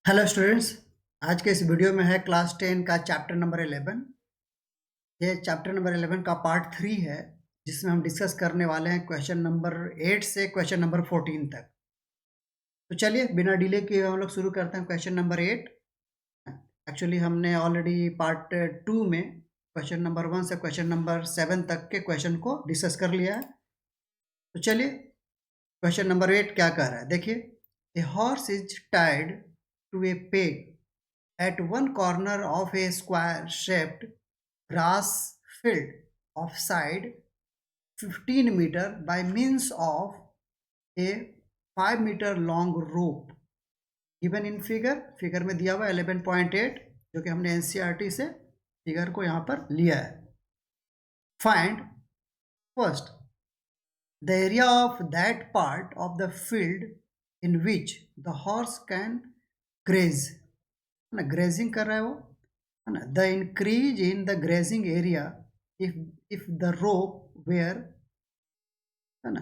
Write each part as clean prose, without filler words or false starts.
Hello students. आज के इस वीडियो में है क्लास 10 का चैप्टर नंबर 11। ये चैप्टर नंबर 11 का पार्ट 3 है, जिसमें हम डिस्कस करने वाले हैं क्वेश्चन नंबर 8 से क्वेश्चन नंबर 14 तक। तो चलिए बिना डिले किए हम लोग शुरू करते हैं क्वेश्चन नंबर 8। एक्चुअली हमने ऑलरेडी पार्ट 2 में क्वेश्चन नंबर 1 से क्वेश्चन नंबर 7 तक के क्वेश्चन को डिस्कस कर लिया है। तो चलिए क्वेश्चन नंबर 8 क्या कह रहा है, देखिए। A horse is tied to a peg at one corner of a square-shaped grass field of side 15 meter by means of a 5 meter long rope given in figure में दिया हुआ 11.8, जो कि हमने एनसीईआरटी से फिगर को यहाँ पर लिया है। Find first the area of that part of the field in which the horse can graze, है ना, ग्रेजिंग कर रहा है वो, है ना। The increase in the grazing area if the rope were, है ना,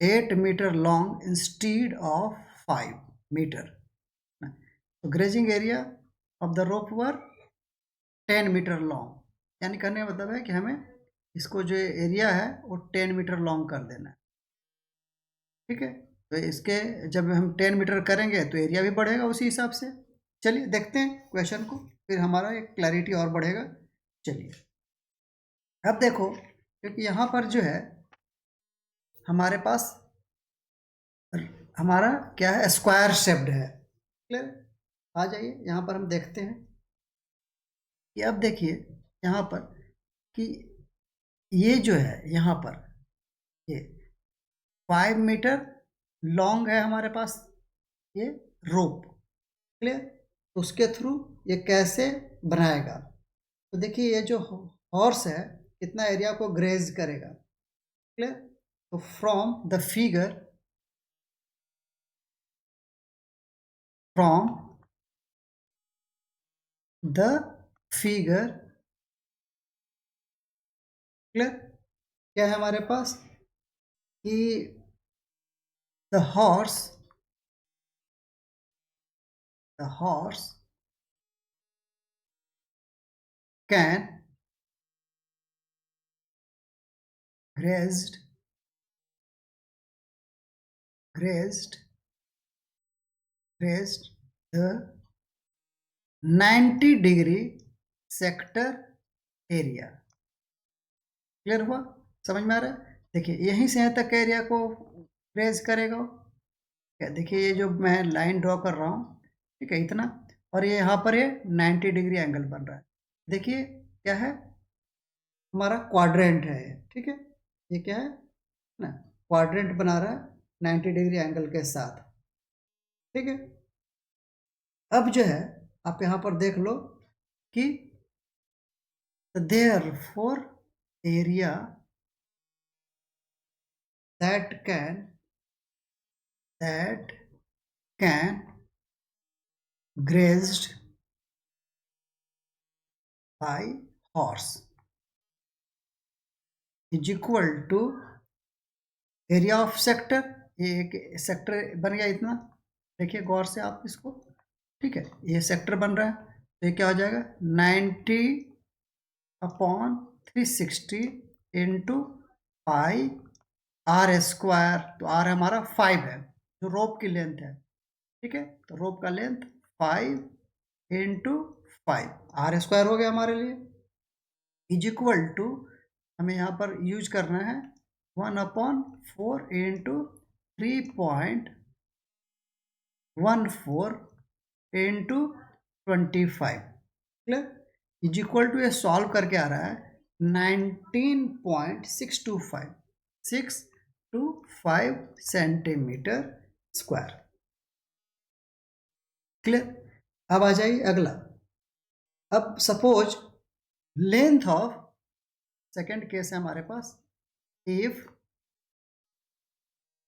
8 metre long instead of 5 metre. तो grazing area of the rope were 10 metre long, यानी कहने का मतलब है कि हमें इसको जो एरिया है वो 10 मीटर लॉन्ग कर देना है। ठीक है, तो इसके जब हम 10 मीटर करेंगे तो एरिया भी बढ़ेगा उसी हिसाब से। चलिए देखते हैं क्वेश्चन को, फिर हमारा एक क्लैरिटी और बढ़ेगा। चलिए अब देखो, क्योंकि यहाँ पर जो है हमारे पास हमारा क्या है, स्क्वायर शेप्ड है। क्लियर, आ जाइए यहाँ पर हम देखते हैं कि अब देखिए यहाँ पर कि ये जो है यहाँ पर ये 5 मीटर लॉन्ग है हमारे पास ये रोप। क्लियर, तो उसके थ्रू ये कैसे बनाएगा। तो देखिए ये जो हॉर्स है कितना एरिया को ग्रेज करेगा। क्लियर, तो from the figure, from the figure, clear, क्या है हमारे पास कि the horse can grazed grazed grazed the 90 degree sector area. Clear हुआ, समझ में आ रहा है। देखिए यहीं से यहाँ तक का एरिया को ग्रेज करेगा वो। क्या देखिए ये जो मैं लाइन ड्रॉ कर रहा हूँ, ठीक है, इतना, और ये यहाँ पर ये 90 डिग्री एंगल बन रहा है। देखिए क्या है, हमारा क्वाड्रेंट है ये, ठीक है, ये क्या है ना, क्वाड्रेंट बना रहा है 90 डिग्री एंगल के साथ। ठीक है, अब जो है आप यहाँ पर देख लो कि therefore area that can grazed by horse is equal to area of sector. ये एक सेक्टर बन गया इतना, देखिए गौर से आप इसको। ठीक है, ये सेक्टर बन रहा है, तो ये क्या हो जाएगा 90/360 इंटू पाई आर स्क्वायर। तो आर हमारा 5 है, जो रोप की लेंथ है। ठीक है, तो रोप का लेंथ 5 इंटू 5 आर स्क्वायर हो गया हमारे लिए, इज इक्वल टू, हमें यहाँ पर यूज करना है 1/4 into 3.14 into 25। Clear, is equal to, ये सॉल्व करके आ रहा है 19.625 सेंटीमीटर स्क्वायर। क्लियर, अब आ जाइए अगला। अब suppose length of, second case है हमारे पास, इफ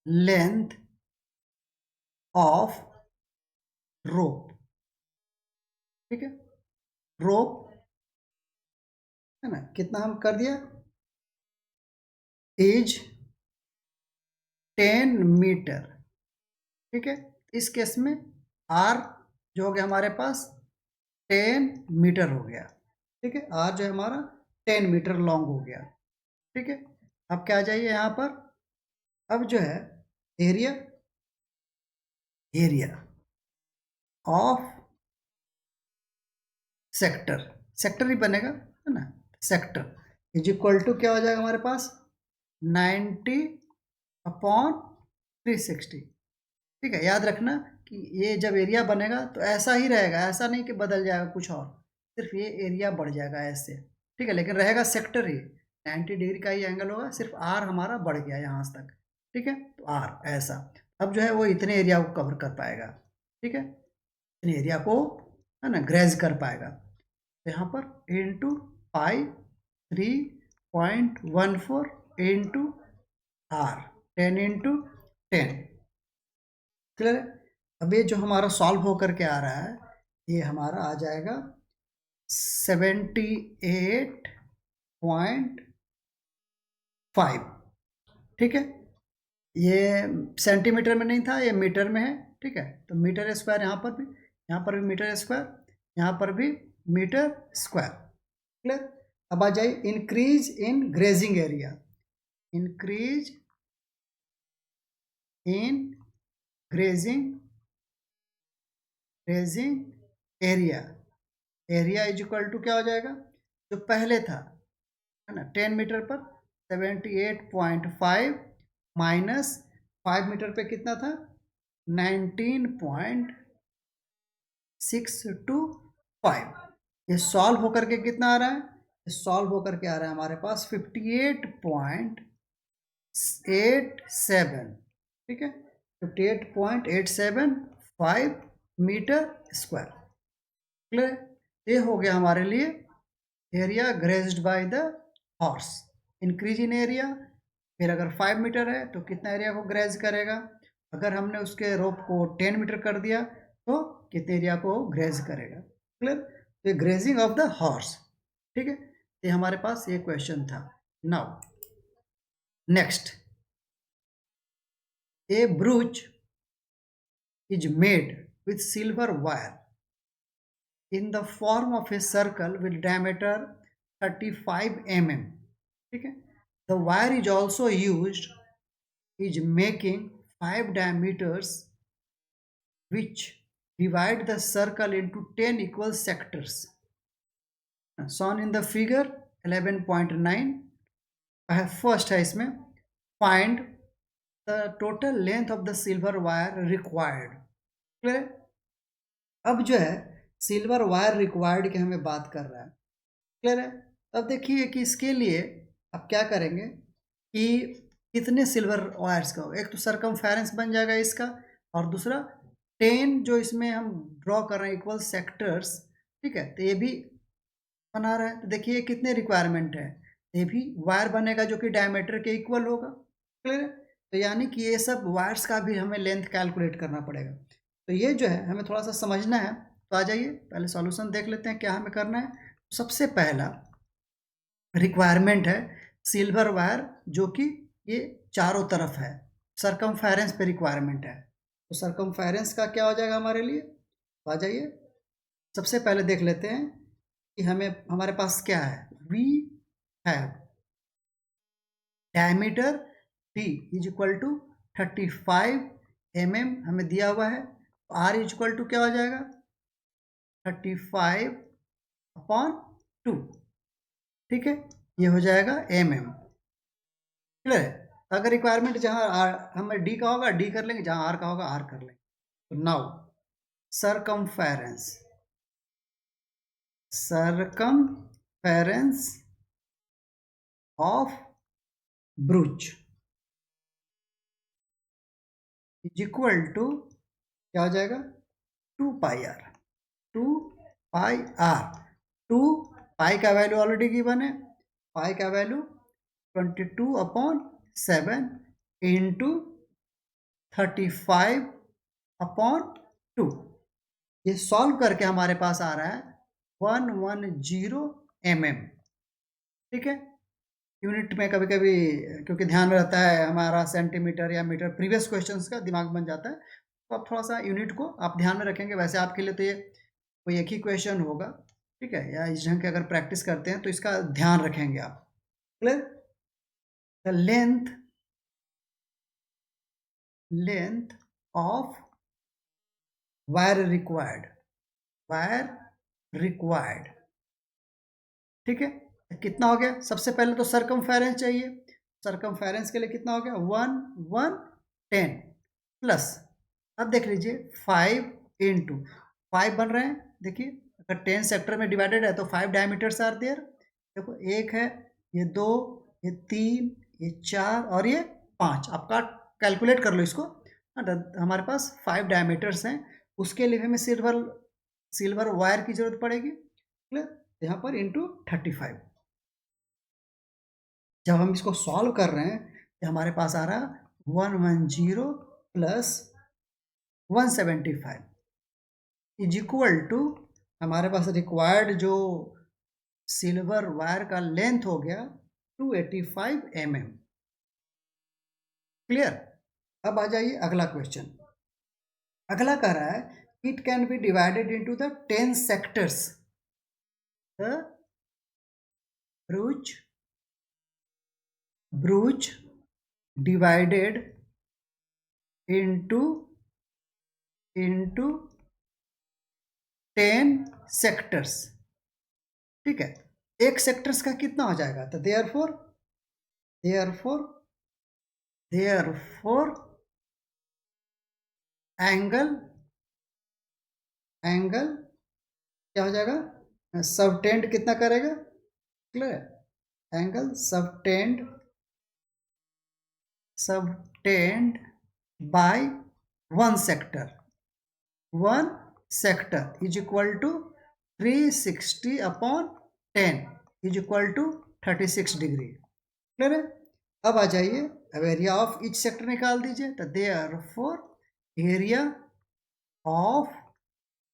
लेंथ ऑफ रोप, ठीक है, रोप है ना, कितना हम कर दिया, इज 10 मीटर। ठीक है, इस केस में आर जो हो गया हमारे पास 10 मीटर हो गया। ठीक है, आर जो है हमारा 10 मीटर लॉन्ग हो गया। ठीक है, अब क्या आ जाइए यहाँ पर, अब जो है area, area of sector, sector ही बनेगा है ना, सेक्टर इज इक्वल टू क्या हो जाएगा हमारे पास 90 अपॉन 360। ठीक है, याद रखना कि ये जब एरिया बनेगा तो ऐसा ही रहेगा, ऐसा नहीं कि बदल जाएगा कुछ और, सिर्फ ये एरिया बढ़ जाएगा ऐसे। ठीक है, लेकिन रहेगा सेक्टर ही, 90 डिग्री का ही एंगल होगा, सिर्फ आर हमारा बढ़ गया यहाँ तक। ठीक है, तो आर ऐसा, अब जो है वो इतने एरिया को कवर कर पाएगा। ठीक है, इतने एरिया को है ना ग्रेज कर पाएगा। तो यहाँ पर into pi 3.14 into r, 10 into 10। Clear है, अब ये जो हमारा सॉल्व होकर के आ रहा है, ये हमारा आ जाएगा 78.5। ठीक है, ये सेंटीमीटर में नहीं था, ये मीटर में है। ठीक है, तो मीटर स्क्वायर यहाँ पर भी, यहाँ पर भी मीटर स्क्वायर, यहाँ पर भी मीटर स्क्वायर। क्लियर, अब आ जाइए increase in grazing area, increase in grazing, grazing area, area is equal to क्या हो जाएगा, जो पहले था है ना 10 मीटर पर 78.5 माइनस 5 मीटर पे कितना था 19.625। ये सॉल्व होकर के कितना आ रहा है, ये सॉल्व होकर के आ रहा है हमारे पास 58.87। ठीक है, 58.875 मीटर स्क्वायर। क्लियर, ये हो गया हमारे लिए area grazed by the horse. Increase in area, फिर अगर 5 मीटर है तो कितना एरिया को ग्रेज करेगा, अगर हमने उसके रोप को 10 मीटर कर दिया तो कितने एरिया को ग्रेज करेगा। क्लियर, तो ग्रेजिंग ऑफ द हॉर्स। ठीक है, ये हमारे पास ये क्वेश्चन था। Now next, A ब्रूच is made with silver wire in the form of a circle with diameter 35 mm. ठीक है, the wire is also used is making 5 diameters which divide the circle into 10 equal sectors shown in the figure 11.9। First है इसमें, find the total length of the silver wire required। Clear, अब जो है silver wire required की हमें बात कर रहा है। क्लियर है, अब देखिए कि इसके लिए अब क्या करेंगे कि कितने सिल्वर वायर्स का होगा, एक तो सरकमफेरेंस बन जाएगा इसका, और दूसरा 10 जो इसमें हम ड्रॉ कर रहे हैं इक्वल सेक्टर्स। ठीक है, तो ये भी बना रहा है, तो देखिए कितने रिक्वायरमेंट है, ये भी वायर बनेगा जो कि डायमीटर के इक्वल होगा। क्लियर है, तो यानी कि ये सब वायर्स का भी हमें लेंथ कैलकुलेट करना पड़ेगा। तो ये जो है हमें थोड़ा सा समझना है, तो आ जाइए पहले सॉल्यूशन देख लेते हैं क्या हमें करना है। सबसे पहला रिक्वायरमेंट है सिल्वर वायर जो कि ये चारों तरफ है, सरकमफेरेंस पे रिक्वायरमेंट है। तो सरकमफेरेंस का क्या हो जाएगा हमारे लिए, तो आ जाइए सबसे पहले देख लेते हैं कि हमें हमारे पास क्या है, we have diameter d is equal to 35 mm हमें दिया हुआ है, तो आर इज इक्वल टू क्या हो जाएगा 35 अपॉन 2। ठीक है, ये हो जाएगा mm। क्लियर है, अगर रिक्वायरमेंट जहाँ हमें डी का होगा डी कर लेंगे, जहाँ आर का होगा आर कर लेंगे। तो now circumference, circumference of brooch is equal to क्या हो जाएगा 2 पाई आर, 2 पाई आर। 2 पाई का वैल्यू ऑलरेडी गिवन है, पाई का वैल्यू 22/7 इंटू 35/2। ये सॉल्व करके हमारे पास आ रहा है 110 mm। ठीक है, यूनिट में कभी कभी क्योंकि ध्यान रहता है हमारा सेंटीमीटर या मीटर, प्रीवियस क्वेश्चंस का दिमाग बन जाता है, तो आप थोड़ा सा यूनिट को आप ध्यान में रखेंगे। वैसे आपके लिए तो ये कोई एक ही क्वेश्चन होगा, ठीक है, या इस ढंग के अगर प्रैक्टिस करते हैं तो इसका ध्यान रखेंगे आप। Clear? The length of wire required, ठीक है। कितना हो गया? सबसे पहले तो सरकमफेरेंस चाहिए। सरकमफेरेंस के लिए कितना हो गया? 1 प्लस, अब देख लीजिए 5 इंटू 5 बन रहे हैं। देखिए अगर 10 सेक्टर में डिवाइडेड है तो 5 डायमीटर्स आर देयर। देखो एक है, ये 2, ये 3, ये 4 और ये 5। आपका कैलकुलेट कर लो इसको। हमारे पास 5 डायमीटर्स हैं, उसके लिए हमें सिल्वर वायर की जरूरत पड़ेगी। क्लियर? यहाँ पर इंटू 35। जब हम इसको सॉल्व कर रहे हैं तो हमारे पास आ रहा 110 प्लस 175 इज इक्वल टू, हमारे पास रिक्वायर्ड जो सिल्वर वायर का लेंथ हो गया 285 mm। क्लियर? अब आ जाइए अगला क्वेश्चन। अगला कह रहा है it can be divided into the 10 sectors. The ब्रूच divided into 10 sectors, ठीक है। एक सेक्टर्स का कितना हो जाएगा? तो देयरफॉर एंगल क्या हो जाएगा? सबटेंड कितना करेगा? Clear? Angle subtend by one sector is equal to 360 upon 10 is equal to 36 degree. Clear है? अब आ जाइए, अब एरिया ऑफ ईच सेक्टर निकाल दीजिए। तो therefore area of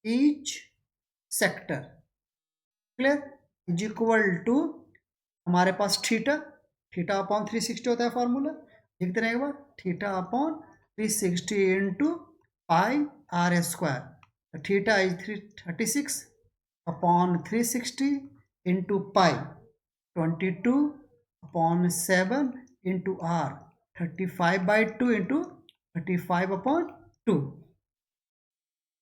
each sector, clear, is equal to, हमारे पास थीटा अपॉन 360 होता है फॉर्मूला। लिख देने के बाद theta upon 360 into pi r square. Theta is 36 upon 360 into pi 22 upon 7 into r 35/2 into 35/2।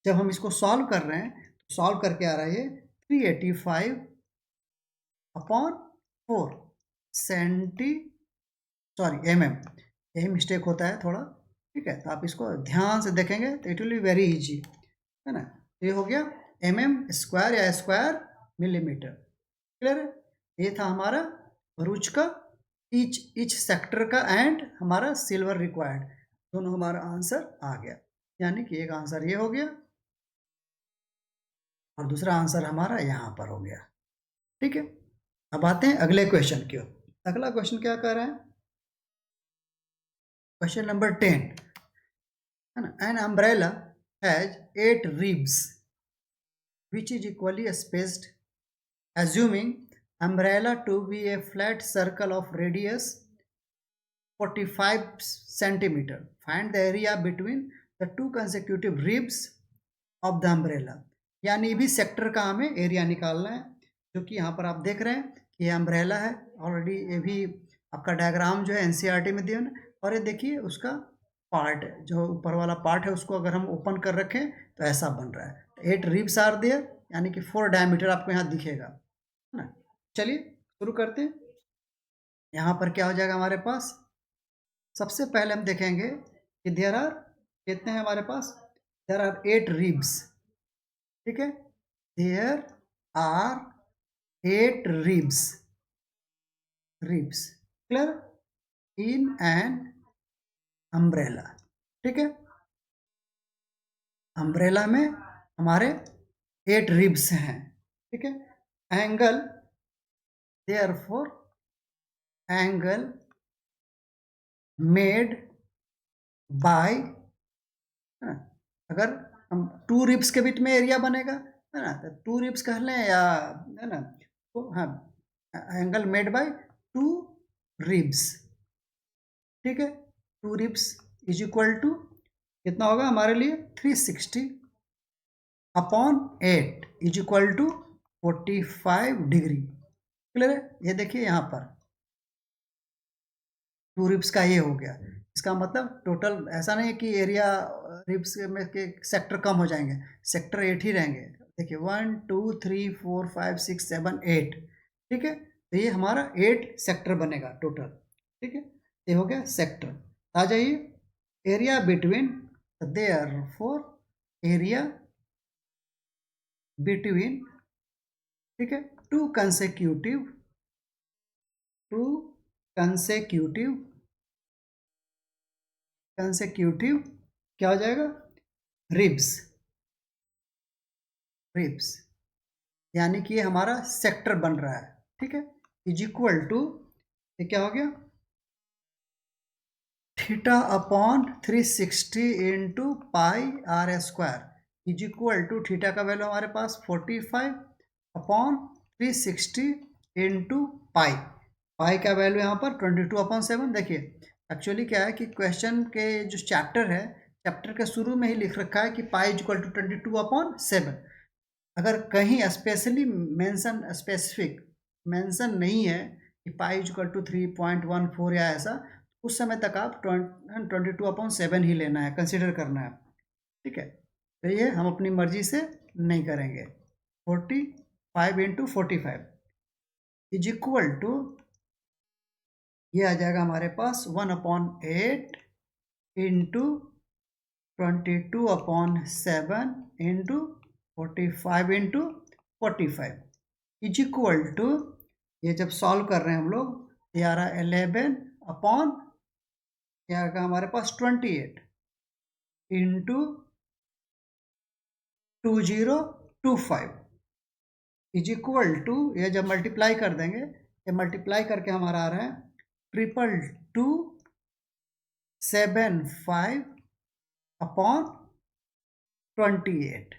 जब हम इसको सॉल्व कर रहे हैं तो सॉल्व करके आ रहा है ये 385 अपॉन 4 सेंटी, सॉरी mm, यही मिस्टेक होता है थोड़ा, ठीक है। तो आप इसको ध्यान से देखेंगे तो it will be very easy, है ना। ये हो गया mm² या स्क्वायर मिलीमीटर। क्लियर है? ये था हमारा भरूच का ईच सेक्टर का एंड हमारा सिल्वर रिक्वायर्ड, दोनों हमारा आंसर आ गया। यानी कि एक आंसर ये हो गया और दूसरा आंसर हमारा यहाँ पर हो गया, ठीक है। अब आते हैं अगले क्वेश्चन की ओर। अगला क्वेश्चन क्या कह रहा है? क्वेश्चन नंबर 10, है ना। An umbrella has 8 ribs which is equally spaced, assuming umbrella to be a flat circle of radius 45 centimeter. Find the area between the two consecutive ribs of the umbrella। यानी भी sector का हमें area निकालना है, जो कि यहाँ पर आप देख रहे हैं कि ये अम्ब्रेला है। ऑलरेडी ये भी आपका डायग्राम जो है एनसीईआरटी में दिया है। और ये देखिए उसका पार्ट, जो ऊपर वाला पार्ट है उसको अगर हम ओपन कर रखें तो ऐसा बन रहा है। 8 रिब्स आर देयर, यानी कि 4 डायमीटर आपको यहाँ दिखेगा, है ना। चलिए शुरू करते हैं। यहाँ पर क्या हो जाएगा हमारे पास? सबसे पहले हम देखेंगे कि देयर आर, कितने हैं हमारे पास? देयर आर 8 रिब्स, ठीक है। There are 8 ribs, clear, in an umbrella, ठीक है। अम्ब्रेला में हमारे 8 रिब्स हैं, ठीक है। Angle, therefore angle made by, अगर हम 2 रिब्स के बीच में एरिया बनेगा, है ना, तो 2 रिब्स कह लें या, है ना, तो हाँ, एंगल मेड बाय 2 रिब्स, ठीक है। 2 रिब्स इज इक्वल टू कितना होगा हमारे लिए 360 upon 8 is equal to 45 degree. Clear है? ये देखिए यहाँ पर 2 रिब्स का ये हो गया। इसका मतलब टोटल ऐसा नहीं है कि एरिया रिब्स में के सेक्टर कम हो जाएंगे, सेक्टर 8 ही रहेंगे। देखिए 1 2 3 4 5 6 7 8, ठीक है। तो ये हमारा 8 सेक्टर बनेगा टोटल, ठीक है। ये हो गया सेक्टर। आ जाइए area between, therefore area between, ठीक है, टू कंसेक्यूटिव कंसेक्यूटिव कंसेक्यूटिव क्या हो जाएगा, रिब्स। रिब्स यानी कि ये हमारा सेक्टर बन रहा है, ठीक है। इज इक्वल टू, ये क्या हो गया, theta upon 360 into pi r square is equal to, theta का वैल्यू हमारे पास 45 अपॉन 360 इंटू पाई। पाई का वैल्यू यहाँ पर 22/7। देखिए एक्चुअली क्या है कि क्वेश्चन के जो चैप्टर है, चैप्टर के शुरू में ही लिख रखा है कि पाई इज इक्वल टू 22/7। अगर कहीं स्पेशली मेंशन, स्पेसिफिक मेंशन नहीं है कि पाई इज इक्वल टू 3.14 या ऐसा, उस समय तक आप 22/7 ही लेना है, कंसिडर करना है, ठीक है। तो ये हम अपनी मर्जी से नहीं करेंगे। 45 इंटू 45 इज इक्वल टू, ये आ जाएगा हमारे पास 1/8 into 22/7 into 45 into 45 is equal to, ये जब सॉल्व कर रहे हैं हम लोग, ये आ रहा है 11 अपॉन, क्या आएगा हमारे पास 28 इंटू 2025 इज इक्वल टू, ये जब मल्टीप्लाई कर देंगे, ये मल्टीप्लाई करके हमारा आ रहा है 22275 अपॉन 28,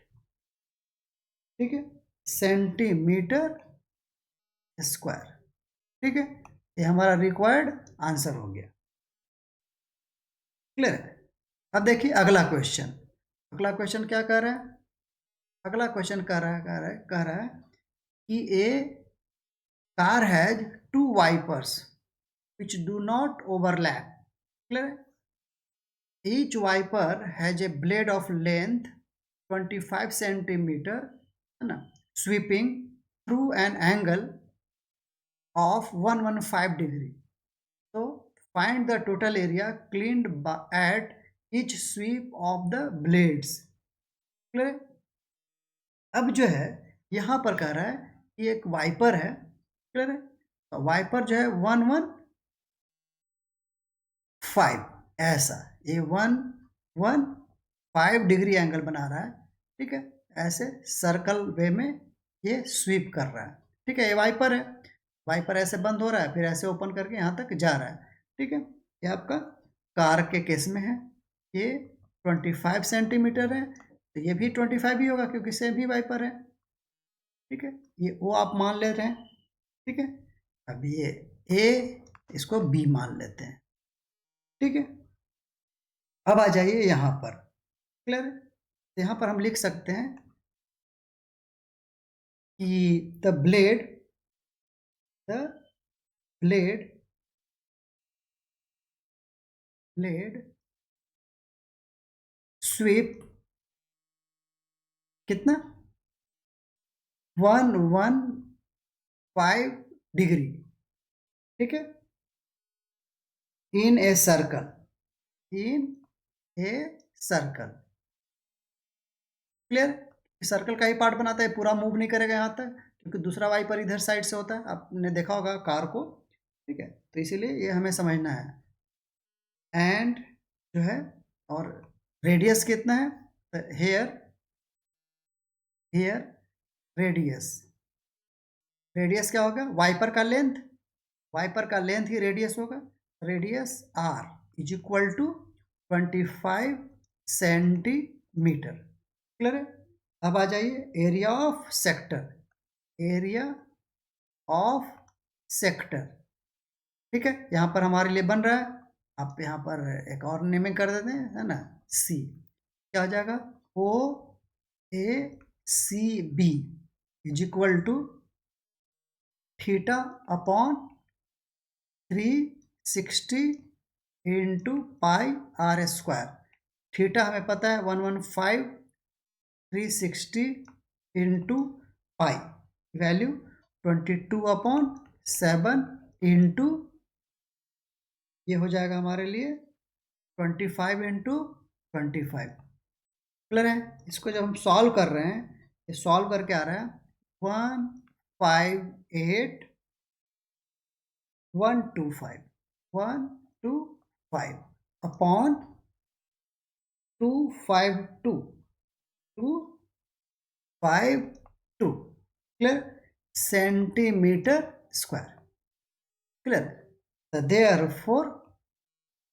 ठीक है, सेंटीमीटर स्क्वायर, ठीक है। ये हमारा रिक्वायर्ड आंसर हो गया। क्लियर है? अब देखिए अगला क्वेश्चन। अगला क्वेश्चन क्या कह रहा है? अगला क्वेश्चन कह रहा है कि a car has 2 wipers which do not overlap. Clear? Each wiper has a blade of length 25 centimeter, है ना, sweeping through an angle of 115 degree. So find the total area cleaned at each sweep of the blades. Clear? अब जो है यहाँ पर कह रहा है कि एक वाइपर है, क्लियर है, तो वाइपर जो है 115 ऐसा, ये 115 डिग्री एंगल बना रहा है, ठीक है, ऐसे सर्कल वे में ये स्वीप कर रहा है, ठीक है। ये वाइपर है, वाइपर ऐसे बंद हो रहा है, फिर ऐसे ओपन करके यहाँ तक जा रहा है, ठीक है। ये आपका कार के केस में है। ये 25 सेंटीमीटर है, तो ये भी 25 ही होगा क्योंकि सेम ही वाइपर है, ठीक है। ये वो आप मान ले रहे हैं, ठीक है। अब ये ए, इसको बी मान लेते हैं, ठीक है। अब आ जाइए यहाँ पर, क्लियर है। यहाँ पर हम लिख सकते हैं कि द ब्लेड स्वीप कितना, 115 डिग्री, ठीक है, in a circle, in a circle. Clear? Circle का ही पार्ट बनाता है, पूरा मूव नहीं करेगा यहाँ तक क्योंकि दूसरा वाइपर इधर साइड से होता है, आपने देखा होगा कार को, ठीक है। तो इसीलिए ये हमें समझना है। एंड जो है, और रेडियस कितना है, हेयर रेडियस, रेडियस क्या होगा, वाइपर का लेंथ, वाइपर का लेंथ ही रेडियस होगा, radius r is equal to 25 centimetre. Clear है? अब आ जाइए area of sector, area of sector, ठीक है। यहाँ पर हमारे लिए बन रहा है आप यहाँ पर एक और नेमिंग कर देते हैं, है ना, सी, क्या हो जाएगा, O A C B is equal to theta upon 360 into pi r square. Theta हमें पता है 115, 360 इंटू पाई, वैल्यू 22/7 इंटू, ये हो जाएगा हमारे लिए 25 इंटू 25। क्लियर है? इसको जब हम सॉल्व कर रहे हैं, ये सॉल्व करके आ रहा है 158,125 upon 252 clear, centimetre square. Clear? Therefore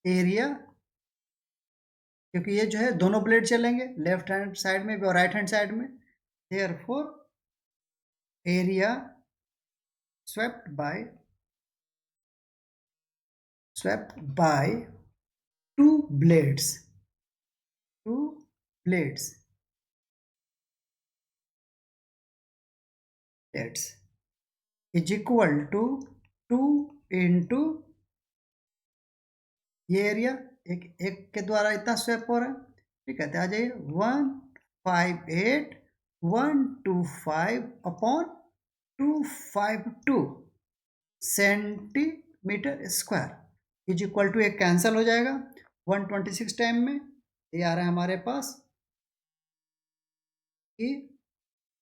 area, क्योंकि ये जो है दोनों ब्लेड चलेंगे, लेफ्ट हैंड साइड में भी और राइट हैंड साइड में, therefore area swept by two blades is equal to 2 into, ये एरिया एक के द्वारा इतना स्वेप हो रहा है, ठीक है, तो आ जाइए 158,125 upon 252 centimetre square is equal to, एक कैंसिल हो जाएगा 126 टाइम में, ये आ रहा है हमारे पास कि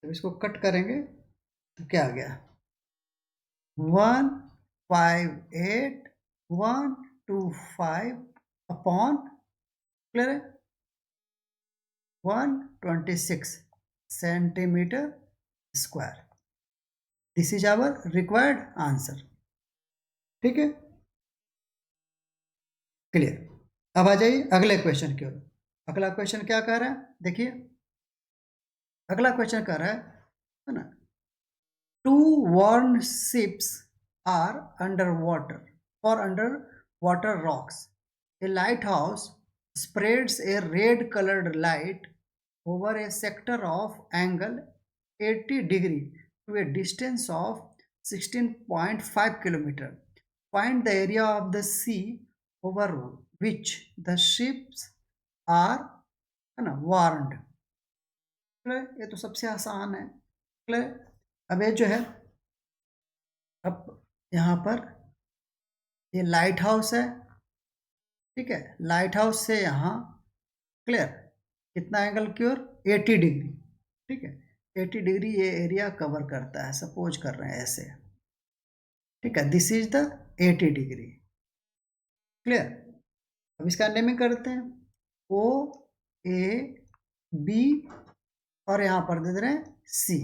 जब इसको कट करेंगे तो क्या आ गया, 158,125 अपॉन, क्लियर है, 126 centimetre square. This is our required answer. ठीक है, क्लियर। अब आ जाइए अगले क्वेश्चन की ओर। अगला क्वेश्चन क्या कह रहा है, देखिए अगला क्वेश्चन कह रहा है ना, 2 worn ships are underwater or underwater rocks. A lighthouse spreads a red colored light over a sector of angle 80 degree to a distance of 16.5 kilometer. Find the area of the sea over which the ships are warned. ये तो सबसे आसान है। अब ये जो है, अब यहाँ पर ये लाइट हाउस है, ठीक है, लाइट हाउस से यहाँ, क्लियर, कितना एंगल की ओर, 80 डिग्री, ठीक है, 80 डिग्री ये एरिया कवर करता है, सपोज कर रहे हैं ऐसे, ठीक है, this is the 80 degree. Clear? अब इसका नेमिंग करते हैं, ओ ए बी और यहाँ पर दे रहे हैं सी।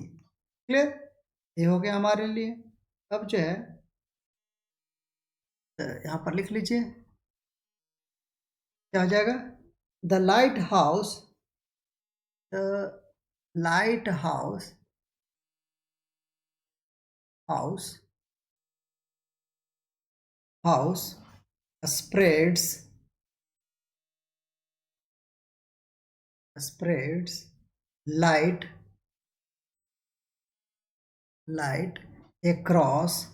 क्लियर? ये हो गया हमारे लिए। अब जो है यहाँ पर लिख लीजिए, क्या हो जाएगा, the light house spreads light across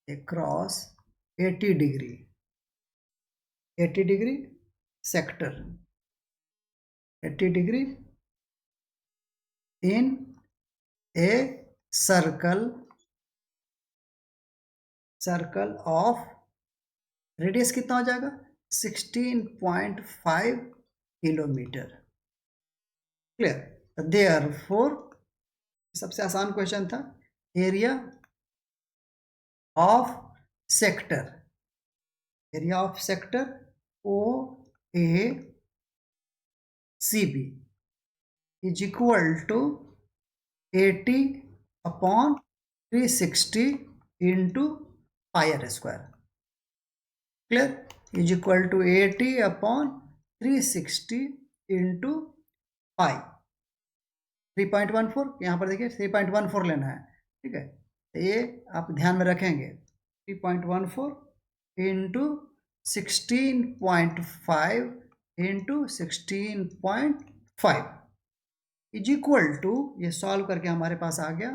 80 degree sector, 80 degree in a circle of radius कितना हो जाएगा, 16.5 किलोमीटर। क्लियर? देयरफॉर, सबसे आसान क्वेश्चन था, area of sector O A C B is equal to 80 upon 360 into pi r square. Clear? Is equal to 80 upon 360 into pi, 3.14, यहाँ पर देखिए 3.14 लेना है, ठीक है, तो ये आप ध्यान में रखेंगे, 3.14 into 16.5 into 16.5 is equal to, ये सॉल्व करके हमारे पास आ गया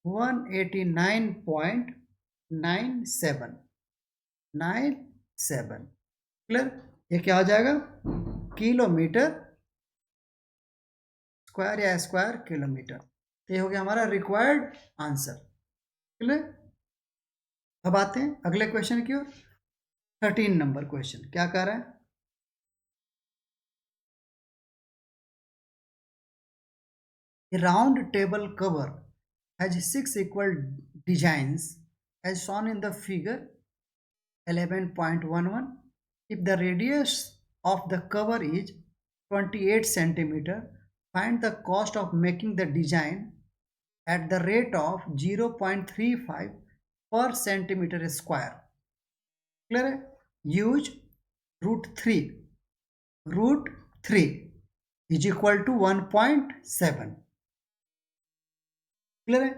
189.97 क्लियर। ये क्या हो जाएगा, किलोमीटर स्क्वायर या स्क्वायर किलोमीटर। ये हो गया हमारा रिक्वायर्ड आंसर। क्लियर। अब आते हैं अगले क्वेश्चन की ओर। 13 नंबर क्वेश्चन क्या कह रहा है, A round table cover has 6 equal designs as shown in the figure 11.11. If the radius of the cover is 28 centimeter, find the cost of making the design at the rate of 0.35 per centimeter square. Clear है? Use root 3 is equal to 1.7. Clear है।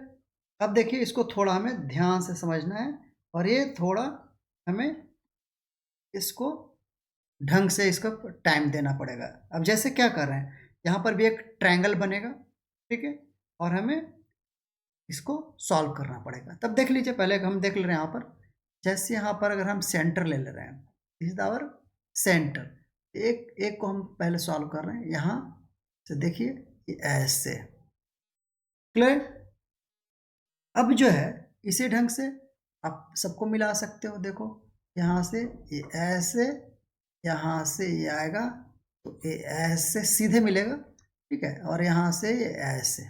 अब देखिए इसको थोड़ा हमें ध्यान से समझना है और ये थोड़ा हमें इसको ढंग से इसका टाइम देना पड़ेगा। अब जैसे क्या कर रहे हैं, यहाँ पर भी एक ट्रायंगल बनेगा, ठीक है, और हमें इसको सॉल्व करना पड़ेगा। तब देख लीजिए, पहले हम देख ले रहे हैं यहाँ पर, जैसे यहाँ पर अगर हम सेंटर ले रहे हैं, दिस इज आवर सेंटर, एक एक को हम पहले सॉल्व कर रहे हैं, यहाँ से देखिए ये ऐसे। क्लियर। अब जो है इसी ढंग से आप सबको मिला सकते हो। देखो यहाँ से ये ऐसे, यहाँ से ये आएगा तो ये ऐसे सीधे मिलेगा, ठीक है, और यहाँ से ये ऐसे।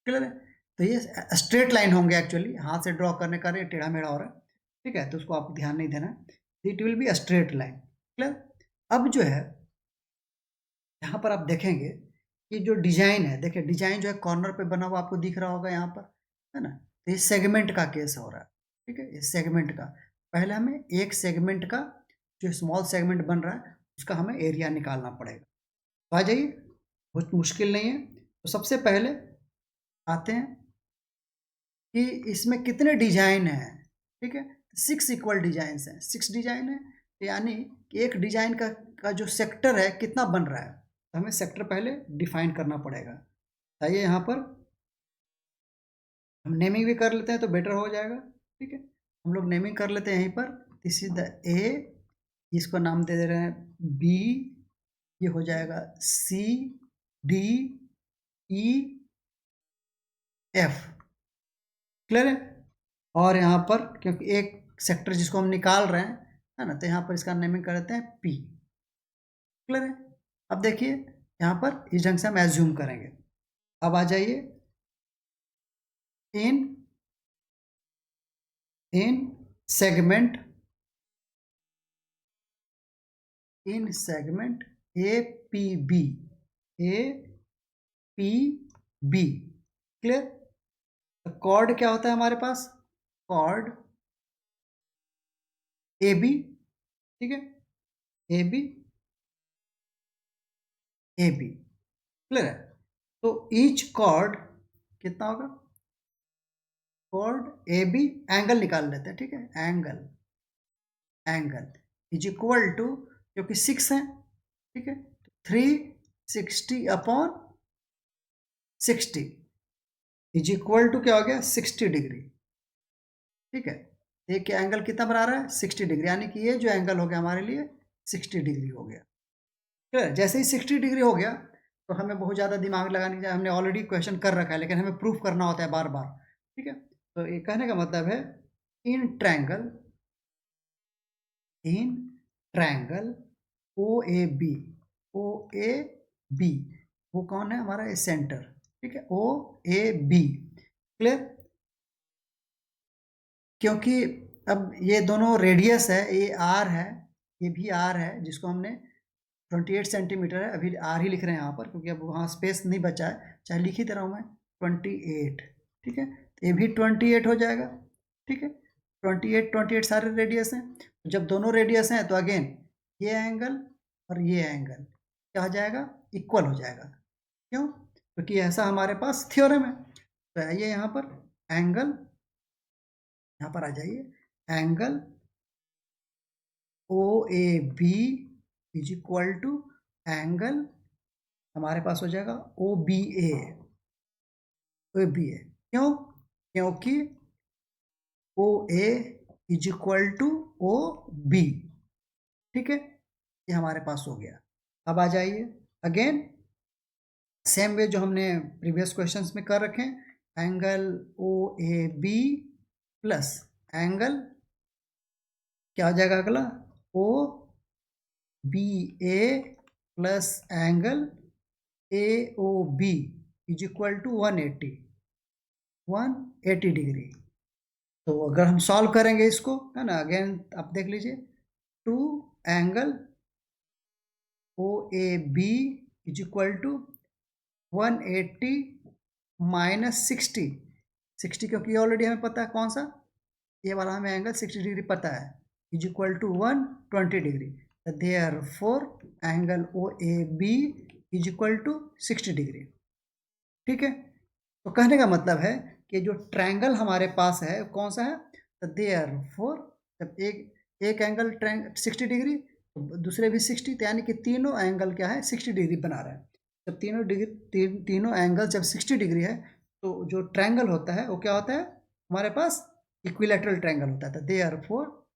क्लियर है। तो ये स्ट्रेट लाइन होंगे, एक्चुअली हाथ से ड्रॉ करने का टेढ़ा मेढ़ा हो रहा है, ठीक है, तो उसको आप ध्यान नहीं देना, it will be a straight line. Clear. अब जो है यहाँ पर आप देखेंगे कि जो डिजाइन है, देखिए डिजाइन जो है कॉर्नर पे बना हुआ आपको दिख रहा होगा यहाँ पर, है ना। तो ये सेगमेंट का केस हो रहा है, ठीक है, ये सेगमेंट का। पहले हमें एक सेगमेंट का जो स्मॉल सेगमेंट बन रहा है उसका हमें एरिया निकालना पड़ेगा। तो आ जाइए, बहुत मुश्किल नहीं है। तो सबसे पहले आते हैं कि इसमें कितने डिजाइन हैं, ठीक है, 6 इक्वल डिजाइन हैं, 6 डिजाइन है, यानी कि एक डिजाइन का जो सेक्टर है कितना बन रहा है, तो हमें सेक्टर पहले डिफाइन करना पड़ेगा। आइए यहाँ पर हम नेमिंग भी कर लेते हैं तो बेटर हो जाएगा, ठीक है। हम लोग नेमिंग कर लेते हैं यहीं पर, दिस इज द ए, इसको नाम दे रहे हैं बी, ये हो जाएगा C D E F. Clear है। और यहाँ पर क्योंकि एक सेक्टर जिसको हम निकाल रहे हैं, है ना, तो यहाँ पर इसका नेमिंग कर देते हैं पी। क्लियर है। अब देखिए यहाँ पर इस ढंग से हम एज्यूम करेंगे। अब आ जाइए in segment A P B, A P B. Clear. Chord क्या होता है हमारे पास, कॉर्ड ए बी, ठीक है, A B A B. Clear है। तो ईच कॉर्ड कितना होगा, कॉर्ड ए बी, एंगल निकाल लेते हैं, ठीक है, एंगल इज इक्वल टू, क्योंकि 6 है, ठीक है, 360 अपॉन 60 इज इक्वल टू क्या हो गया, 60 डिग्री। ठीक है, एक एंगल कितना बना रहा है, 60 डिग्री, यानी कि ये जो एंगल हो गया हमारे लिए 60 डिग्री हो गया। ठीक है, जैसे ही 60 डिग्री हो गया तो हमें बहुत ज़्यादा दिमाग लगाने की, हमने ऑलरेडी क्वेश्चन कर रखा है लेकिन हमें प्रूफ करना होता है बार बार। ठीक है, तो ये कहने का मतलब है in triangle O A B, वो कौन है हमारा, सेंटर। ठीक है, ओ ए बी। क्लियर। क्योंकि अब ये दोनों रेडियस है, ये आर है, ये भी आर है, जिसको हमने 28 सेंटीमीटर है, अभी आर ही लिख रहे हैं यहाँ पर क्योंकि अब वहाँ स्पेस नहीं बचा है, चाहे लिख ही दे रहा हूँ मैं 28। ठीक है, तो ये भी 28 हो जाएगा। ठीक है, 28 सारे रेडियस हैं, जब दोनों रेडियस हैं तो अगेन ये एंगल और ये एंगल क्या हो जाएगा, इक्वल हो जाएगा। क्यों, क्योंकि ऐसा हमारे पास थ्योरम है। तो आइए यहाँ पर एंगल, यहाँ पर आ जाइए, angle O A B is equal to angle हमारे पास हो जाएगा ओ B A, O B A. क्यों? क्योंकि O A is equal to O B. ठीक है, ये हमारे पास हो गया। अब आ जाइए अगेन सेम वे जो हमने प्रीवियस क्वेश्चंस में कर रखे हैं, angle O A B plus angle क्या हो जाएगा अगला, O B A plus angle A O B is equal to 180 degree. तो अगर हम सॉल्व करेंगे इसको, है ना, अगेन आप देख लीजिए, two angle O A B is equal to 180 minus 60 क्योंकि ऑलरेडी हमें पता है कौन सा, ये वाला हमें एंगल 60 डिग्री पता है, is equal to 120 degree. Therefore angle O A B is equal to 60 degree. ठीक है, तो कहने का मतलब है कि जो ट्रायंगल हमारे पास है कौन सा है, तो देयरफॉर जब एक एंगल 60 डिग्री तो दूसरे भी 60, तो यानी कि तीनों एंगल क्या है 60 डिग्री बना रहे हैं। जब तीनों एंगल जब 60 डिग्री है तो जो ट्रायंगल होता है वो क्या होता है हमारे पास, इक्विलैटरल ट्रायंगल होता है। Therefore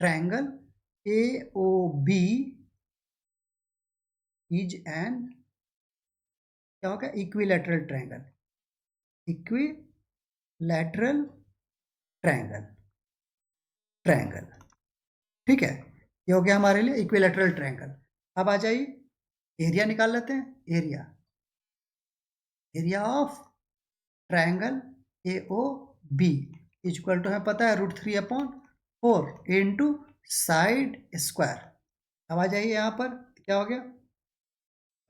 triangle A O B is an क्या होगा, equilateral triangle, equilateral triangle, triangle. ठीक है, ये हो गया हमारे लिए इक्विलैटरल ट्रायंगल। अब आ जाइए एरिया निकाल लेते हैं। Area of triangle A O B is equal to हमें पता है √3/4 इंटू साइड स्क्वायर। अब आ जाइए यहाँ पर क्या हो गया,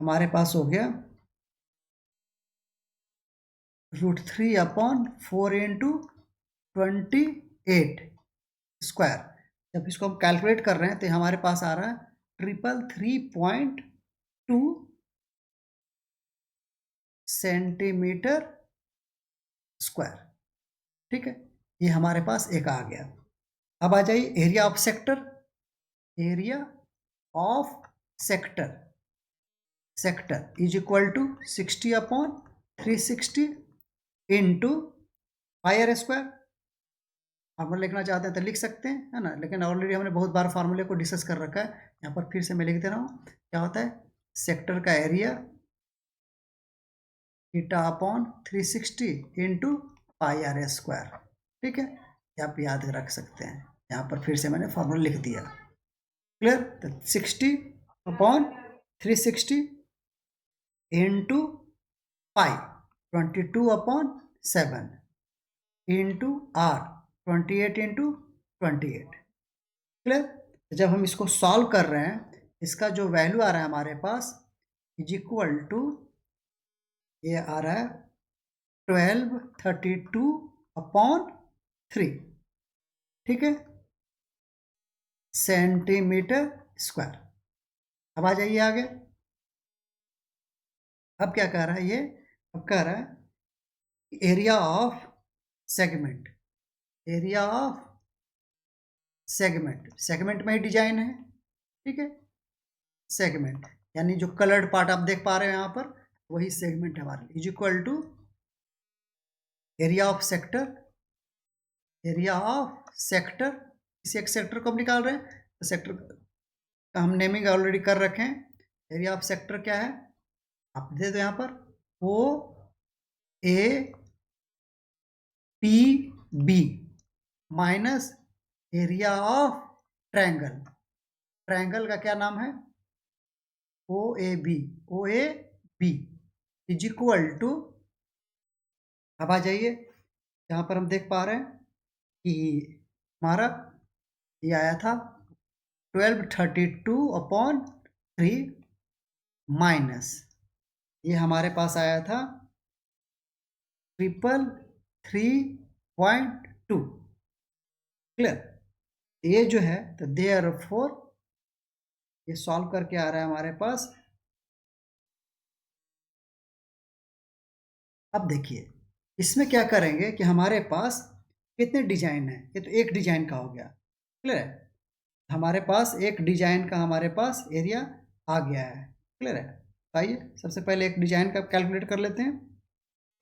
हमारे पास हो गया √3/4 इंटू 28 स्क्वायर। जब इसको हम कैलकुलेट कर रहे हैं तो हमारे पास आ रहा है 333.2 सेंटीमीटर स्क्वायर। ठीक है, ये हमारे पास एक आ गया। अब आ जाइए area of sector, area of sector, sector is equal to 60/360 into pi r square. Formula लिखना चाहते हैं तो लिख सकते हैं, है ना, लेकिन ऑलरेडी हमने बहुत बार फार्मूले को डिस्कस कर रखा है, यहाँ पर फिर से मैं लिख दे रहा हूँ। क्या होता है, सेक्टर का area θ/360 into pi r square. ठीक है, ये आप याद रख सकते हैं, यहाँ पर फिर से मैंने फार्मूला लिख दिया। क्लियर, तो 60/360 into pi 22/7 into r 28/28। Clear, जब हम इसको सॉल्व कर रहे हैं इसका जो वैल्यू आ रहा है हमारे पास इज इक्वल टू, ये आ रहा है 1232/3। ठीक है, सेंटीमीटर स्क्वायर। अब आ जाइए आगे, अब क्या कह रहा है ये, अब कह रहा है area of segment, area of segment, segment में ही डिजाइन है। ठीक है, सेगमेंट यानी जो कलर्ड पार्ट आप देख पा रहे हैं यहाँ पर वही सेगमेंट है हमारे, is equal to area of sector, area of sector, इस एक सेक्टर को हम निकाल रहे हैं तो सेक्टर का हम नेमिंग ऑलरेडी कर रखे हैं। एरिया ऑफ सेक्टर क्या है आप दे दो यहाँ पर, O A P B minus area of triangle, triangle का क्या नाम है O A B, O A B is equal to, अब आ जाइए यहाँ पर हम देख पा रहे हैं कि हमारा ये आया था 1232/3 माइनस ये हमारे पास आया था 333.2। क्लियर, ये जो है तो देयरफॉर ये सॉल्व करके आ रहा है हमारे पास। अब देखिए इसमें क्या करेंगे कि हमारे पास कितने डिजाइन है, ये तो एक डिजाइन का हो गया। क्लियर है, हमारे पास एक डिजाइन का हमारे पास एरिया आ गया है। क्लियर है? तो आइए सबसे पहले एक डिजाइन का कैलकुलेट कर लेते हैं।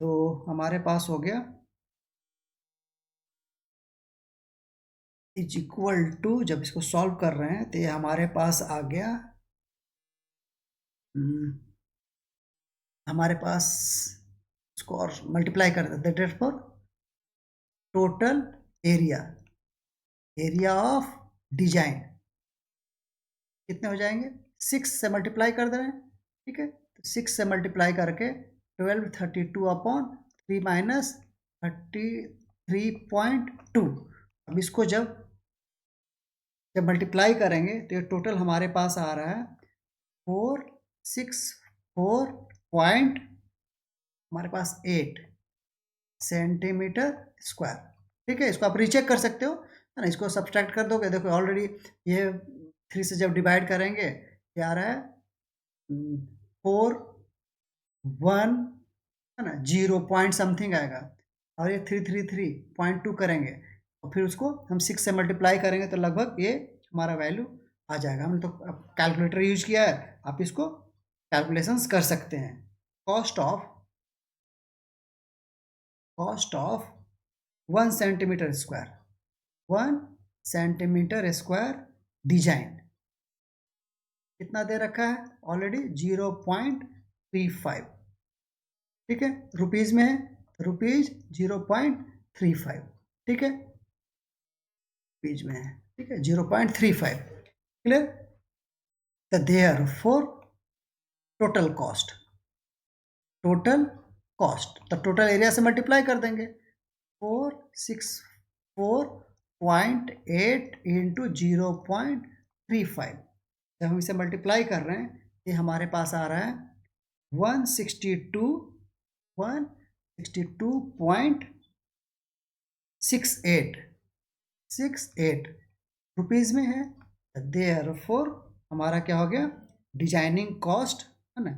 तो हमारे पास हो गया इज इक्वल टू, जब इसको सॉल्व कर रहे हैं तो ये हमारे पास आ गया, हमारे पास इसको और मल्टीप्लाई कर देते हैं, that for total area, area of design कितने हो जाएंगे, 6 से मल्टीप्लाई कर दे रहे हैं। ठीक है, तो 6 से मल्टीप्लाई करके 1232 अपॉन 3 माइनस 33.2। अब इसको जब मल्टीप्लाई करेंगे तो ये टोटल हमारे पास आ रहा है 464 पॉइंट हमारे पास 8 सेंटीमीटर स्क्वायर। ठीक है, इसको आप रीचेक कर सकते हो, है ना। इसको सब्सट्रैक्ट कर दोगे, देखो ऑलरेडी ये 3 से जब डिवाइड करेंगे क्या आ रहा है 4 1, है ना, 0 पॉइंट समथिंग आएगा, और ये 333.2 करेंगे और फिर उसको हम 6 से मल्टीप्लाई करेंगे तो लगभग ये हमारा वैल्यू आ जाएगा। हमने तो कैलकुलेटर यूज किया है, आप इसको कैलकुलेशंस कर सकते हैं। Cost of 1 centimetre square, 1 centimetre square design कितना दे रखा है ऑलरेडी 0.35। ठीक है, रुपीज में है, रुपीज 0.35। ठीक है, रुपीज में है, ठीक है 0.35। क्लियर? तो देयरफॉर टोटल कॉस्ट तो टोटल एरिया से मल्टीप्लाई कर देंगे, 464.8 इंटू 0.35। जब हम इसे मल्टीप्लाई कर रहे हैं ये हमारे पास आ रहा है 162.68 रुपीज में है। देयरफॉर हमारा क्या हो गया, डिजाइनिंग कॉस्ट, है ना,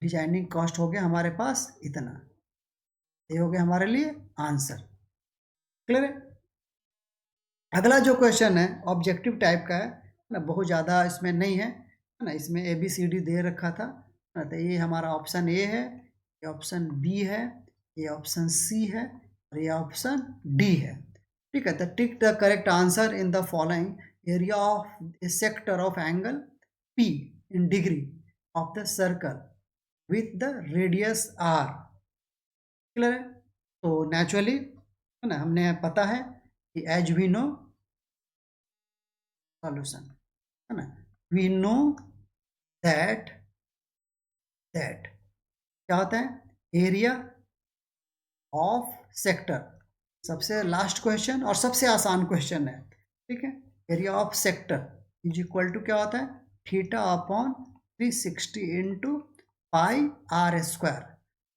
डिजाइनिंग कॉस्ट हो गया हमारे पास इतना। ये हो गया हमारे लिए आंसर। क्लियर है? अगला जो क्वेश्चन है ऑब्जेक्टिव टाइप का है ना, बहुत ज़्यादा इसमें नहीं है ना, इसमें ABCD दे रखा था ना। तो ये हमारा ऑप्शन ए है, ये ऑप्शन बी है, ये ऑप्शन सी है और ये ऑप्शन डी है। ठीक है, तो tick the correct answer in the following area of A sector of angle P in degree of the circle with the radius R। Clear है? तो नेचुरली, है ना, हमने पता है कि एज वी नो सॉल्यूशन, है ना, वी नो दैट क्या होता है एरिया ऑफ सेक्टर। सबसे लास्ट क्वेश्चन और सबसे आसान क्वेश्चन है। ठीक है, area of sector is equal to क्या होता है, theta upon 360 into pi r square.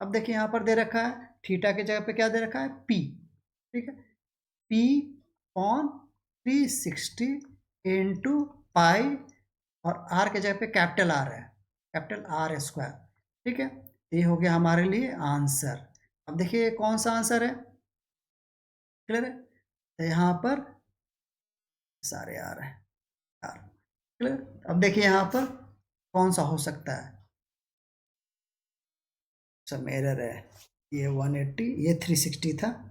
अब देखिए यहाँ पर दे रखा है थीटा की जगह पे क्या दे रखा है पी। ठीक है, पी अपॉन 360 इंटू पाई और आर के जगह पे कैपिटल आर है, कैपिटल आर स्क्वायर। ठीक है, ये हो गया हमारे लिए आंसर। अब देखिए कौन सा आंसर है, क्लियर है? तो यहाँ पर सारे आ रहे हैं यार, क्लियर? अब देखिए यहाँ पर कौन सा हो सकता है, सब एरर है, ये 180 ये 360 था।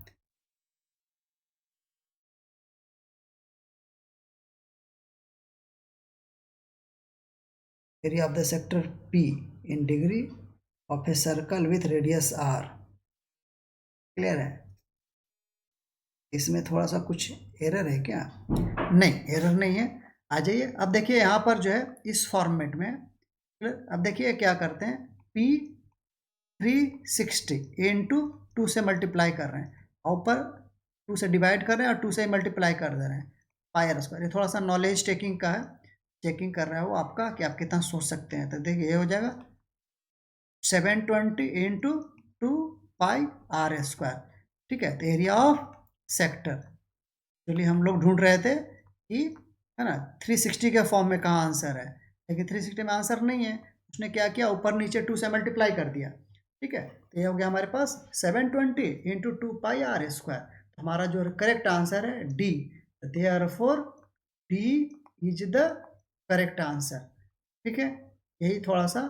Area of the sector P in degree of a circle with radius R। Clear है? इसमें थोड़ा सा कुछ एरर है क्या? नहीं, एरर नहीं है। आ जाइए, अब देखिए यहाँ पर जो है इस फॉर्मेट में, अब देखिए क्या करते हैं, P 360 इंटू 2 से मल्टीप्लाई कर रहे हैं और ऊपर 2 से डिवाइड कर रहे हैं और 2 से मल्टीप्लाई कर दे रहे हैं पाई आर स्क्वायर। ये थोड़ा सा नॉलेज टेकिंग का है, चेकिंग कर रहा है वो आपका कि आप कितना सोच सकते हैं। तो देखिए ये हो जाएगा 720 इंटू 2 पाई आर स्क्वायर। ठीक है, तो एरिया ऑफ सेक्टर एक्चुअली हम लोग ढूंढ रहे थे कि, है ना, 360 के फॉर्म में कहाँ आंसर है, लेकिन 360 में आंसर नहीं है। उसने क्या किया, ऊपर नीचे 2 से मल्टीप्लाई कर दिया। ठीक है, तो ये हो गया हमारे पास 720 इंटू 2 पाई आर स्क्वायर। हमारा जो करेक्ट आंसर है D. Therefore D is the correct answer. ठीक है, यही थोड़ा सा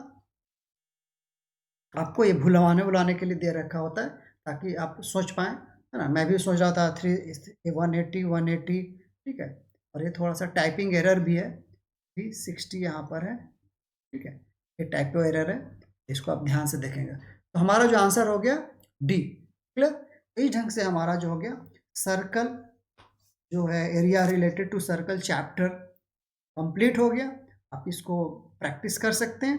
आपको ये भुलवाने के लिए दे रखा होता है ताकि आप सोच पाएँ, है ना? मैं भी सोच रहा था 180 ठीक है, और ये थोड़ा सा टाइपिंग एरर भी है, 360 यहाँ पर है, ठीक है, ये टाइपो एरर है, इसको आप ध्यान से देखेंगे। तो हमारा जो आंसर हो गया डी। क्लियर? इस ढंग से हमारा जो हो गया सर्कल जो है area related to circle chapter complete हो गया। आप इसको प्रैक्टिस कर सकते हैं।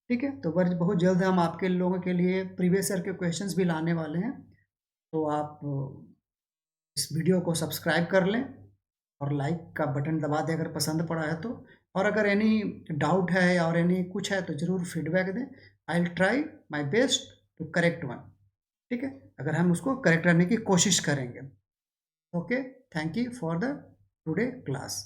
ठीक है, तो बहुत जल्द हम आपके लोगों के लिए प्रीवियस ईयर के क्वेश्चंस भी लाने वाले हैं। तो आप इस वीडियो को सब्सक्राइब कर लें और लाइक का बटन दबा दें अगर पसंद पड़ा है तो। और अगर एनी डाउट है और एनी कुछ है तो ज़रूर फीडबैक दें। I will try my best to correct one. ठीक है, अगर हम उसको करेक्ट करने की कोशिश करेंगे। Okay, thank you for the today class.